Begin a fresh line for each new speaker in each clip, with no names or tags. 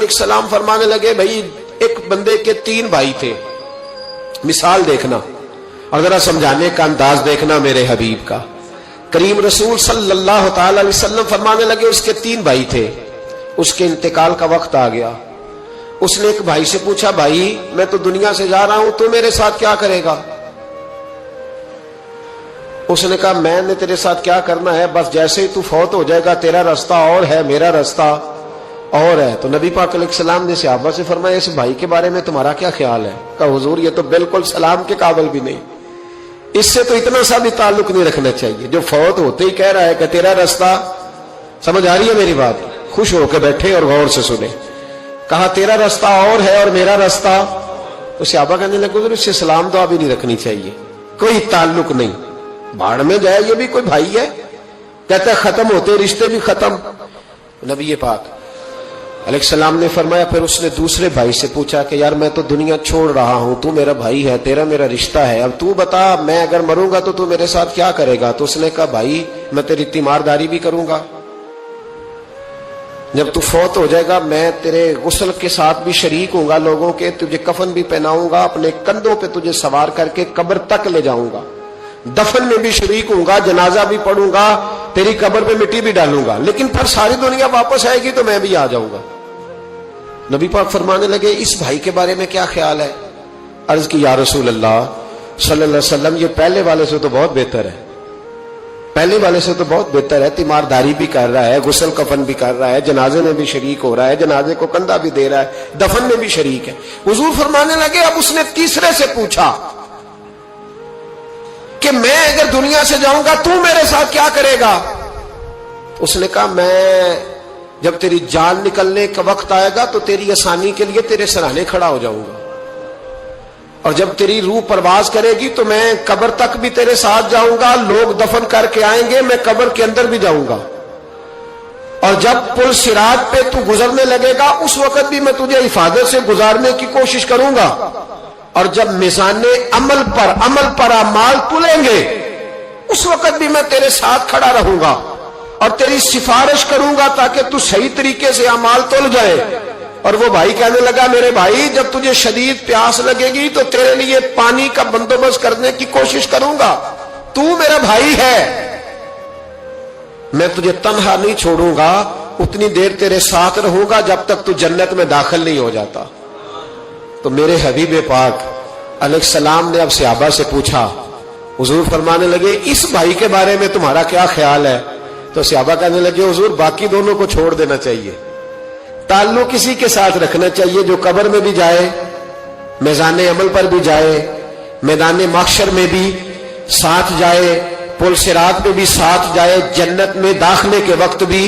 علیہ السلام فرمانے لگے بھائی ایک بندے کے 3 بھائی تھے، مثال دیکھنا اور ذرا سمجھانے کا انداز دیکھنا میرے حبیب کا۔ کریم رسول صلی اللہ تعالی علیہ وسلم فرمانے لگے اس کے 3 بھائی تھے، اس کے انتقال کا وقت آ گیا۔ اس نے ایک بھائی سے پوچھا بھائی میں تو دنیا سے جا رہا ہوں، تو میرے ساتھ کیا کرے گا؟ اس نے کہا میں نے تیرے ساتھ کیا کرنا ہے، بس جیسے ہی تو فوت ہو جائے گا تیرا رستہ اور ہے میرا رستہ اور ہے۔ تو نبی پاک علیہ السلام نے صحابہ سے فرمایا اس بھائی کے بارے میں تمہارا کیا خیال ہے؟ کہا حضور یہ تو بالکل سلام کے قابل بھی نہیں، اس سے تو اتنا سا بھی تعلق نہیں رکھنا چاہیے، جو فوت ہوتے ہی کہہ رہا ہے کہ تیرا رستہ۔ سمجھ آ رہی ہے میری بات؟ خوش ہو کے بیٹھے اور غور سے سنے۔ کہا تیرا رستہ اور ہے اور میرا رستہ، تو صحابہ کہنے لگے حضور اس سے سلام دعا بھی نہیں رکھنی چاہیے، کوئی تعلق نہیں، بھاڑ میں جائے یہ بھی کوئی بھائی ہے؟ کہتا ہے ختم ہوتے رشتے بھی ختم۔ نبی پاک علیہ السلام نے فرمایا پھر اس نے دوسرے بھائی سے پوچھا کہ یار میں تو دنیا چھوڑ رہا ہوں، تو میرا بھائی ہے، تیرا میرا رشتہ ہے، اب تو بتا میں اگر مروں گا تو میرے ساتھ کیا کرے گا؟ تو اس نے کہا بھائی میں تیری تیمارداری بھی کروں گا، جب تو فوت ہو جائے گا میں تیرے غسل کے ساتھ بھی شریک ہوں گا، لوگوں کے تجھے کفن بھی پہناؤں گا، اپنے کندھوں پہ تجھے سوار کر کے قبر تک لے جاؤں گا، دفن میں بھی شریک ہوں گا، جنازہ بھی پڑھوں گا، تیری قبر پہ مٹی بھی ڈالوں گا، لیکن پھر ساری دنیا واپس آئے گی تو میں بھی آ جاؤں گا۔ نبی پاک فرمانے لگے اس بھائی کے بارے میں کیا خیال ہے؟ عرض کی یا رسول اللہ صلی اللہ علیہ وسلم یہ پہلے والے سے تو بہت بہتر ہے، پہلے والے سے تو بہت بہتر ہے، تیمارداری بھی کر رہا ہے، غسل کفن بھی کر رہا ہے، جنازے میں بھی شریک ہو رہا ہے، جنازے کو کندھا بھی دے رہا ہے، دفن میں بھی شریک ہے۔ حضور فرمانے لگے اب اس نے تیسرے سے پوچھا کہ میں اگر دنیا سے جاؤں گا تو میرے ساتھ کیا کرے گا؟ اس نے کہا میں جب تیری جان نکلنے کا وقت آئے گا تو تیری آسانی کے لیے تیرے سرانے کھڑا ہو جاؤں گا، اور جب تیری روح پرواز کرے گی تو میں قبر تک بھی تیرے ساتھ جاؤں گا، لوگ دفن کر کے آئیں گے، میں قبر کے اندر بھی جاؤں گا، اور جب پل صراط پہ تو گزرنے لگے گا اس وقت بھی میں تجھے حفاظت سے گزارنے کی کوشش کروں گا، اور جب میزان عمل پر اعمال تلیں گے اس وقت بھی میں تیرے ساتھ کھڑا رہوں گا اور تیری سفارش کروں گا تاکہ تو صحیح طریقے سے اعمال تل جائے۔ اور وہ بھائی کہنے لگا میرے بھائی جب تجھے شدید پیاس لگے گی تو تیرے لیے پانی کا بندوبست کرنے کی کوشش کروں گا، تو میرا بھائی ہے، میں تجھے تنہا نہیں چھوڑوں گا، اتنی دیر تیرے ساتھ رہوں گا جب تک تو جنت میں داخل نہیں ہو جاتا۔ تو میرے حبیب پاک علیہ السلام نے اب صحابہ سے پوچھا، حضور فرمانے لگے اس بھائی کے بارے میں تمہارا کیا خیال ہے؟ تو صحابہ کہنے لگے حضور باقی دونوں کو چھوڑ دینا چاہیے، تعلق کسی کے ساتھ رکھنا چاہیے جو قبر میں بھی جائے، میزان عمل پر بھی جائے، میدان محشر میں بھی ساتھ جائے، پل صراط پہ بھی ساتھ جائے، جنت میں داخلے کے وقت بھی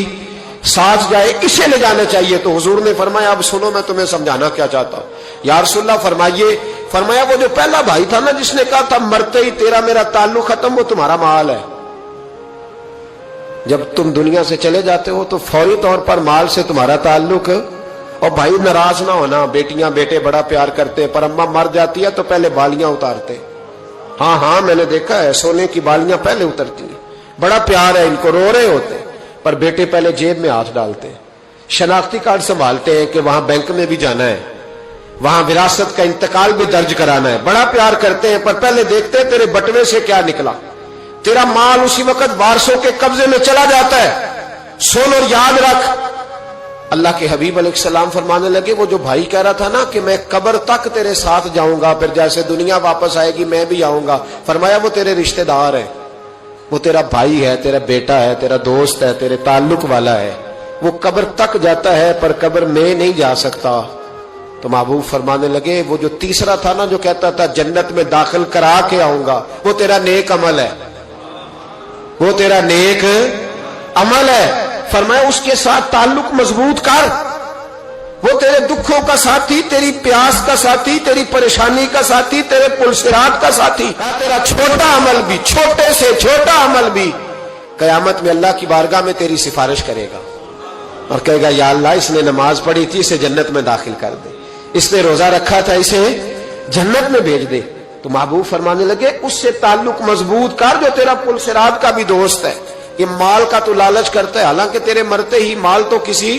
ساتھ جائے، اسے لے جانا چاہیے۔ تو حضور نے فرمایا اب سنو میں تمہیں سمجھانا کیا چاہتا ہوں۔ یا رسول اللہ فرمائیے، فرمایا وہ جو پہلا بھائی تھا نا جس نے کہا تھا مرتے ہی تیرا میرا تعلق ختم، وہ تمہارا مال ہے، جب تم دنیا سے چلے جاتے ہو تو فوری طور پر مال سے تمہارا تعلق۔ اور بھائی ناراض نہ ہونا، بیٹیاں بیٹے بڑا پیار کرتے پر اماں مر جاتی ہے تو پہلے بالیاں اتارتے، ہاں میں نے دیکھا ہے سونے کی بالیاں پہلے اترتی ہیں، بڑا پیار ہے ان کو، رو رہے ہوتے پر بیٹے پہلے جیب میں ہاتھ ڈالتے ہیں، شناختی کارڈ سنبھالتے ہیں کہ وہاں بینک میں بھی جانا ہے، وہاں وراثت کا انتقال بھی درج کرانا ہے، بڑا پیار کرتے ہیں پر پہلے دیکھتے ہیں تیرے بٹوے سے کیا نکلا، تیرا مال اسی وقت وارثوں کے قبضے میں چلا جاتا ہے۔ سن اور یاد رکھ، اللہ کے حبیب علیہ السلام فرمانے لگے وہ جو بھائی کہہ رہا تھا نا کہ میں قبر تک تیرے ساتھ جاؤں گا پھر جیسے دنیا واپس آئے گی میں بھی آؤں گا، فرمایا وہ تیرے رشتہ دار ہے، وہ تیرا بھائی ہے، تیرا بیٹا ہے، تیرا دوست ہے، تیرے تعلق والا ہے، وہ قبر تک جاتا ہے پر قبر میں نہیں جا سکتا۔ تو محبوب فرمانے لگے وہ جو تیسرا تھا نا جو کہتا تھا جنت میں داخل کرا کے آؤں گا، وہ تیرا نیک عمل ہے، وہ تیرا نیک عمل ہے، فرمایا اس کے ساتھ تعلق مضبوط کر، وہ تیرے دکھوں کا ساتھی، تیری پیاس کا ساتھی، تیری پریشانی کا ساتھی، تیرے پل صراط کا ساتھی، تیرا چھوٹا عمل بھی، چھوٹے سے چھوٹا عمل بھی قیامت میں اللہ کی بارگاہ میں تیری سفارش کرے گا اور کہے گا یا اللہ اس نے نماز پڑھی تھی اسے جنت میں داخل کر دے، اس نے روزہ رکھا تھا اسے جنت میں بھیج دے۔ تو محبوب فرمانے لگے اس سے تعلق مضبوط کر جو تیرا پل صراط کا بھی دوست ہے۔ یہ مال کا تو لالچ کرتا ہے، حالانکہ تیرے مرتے ہی مال تو کسی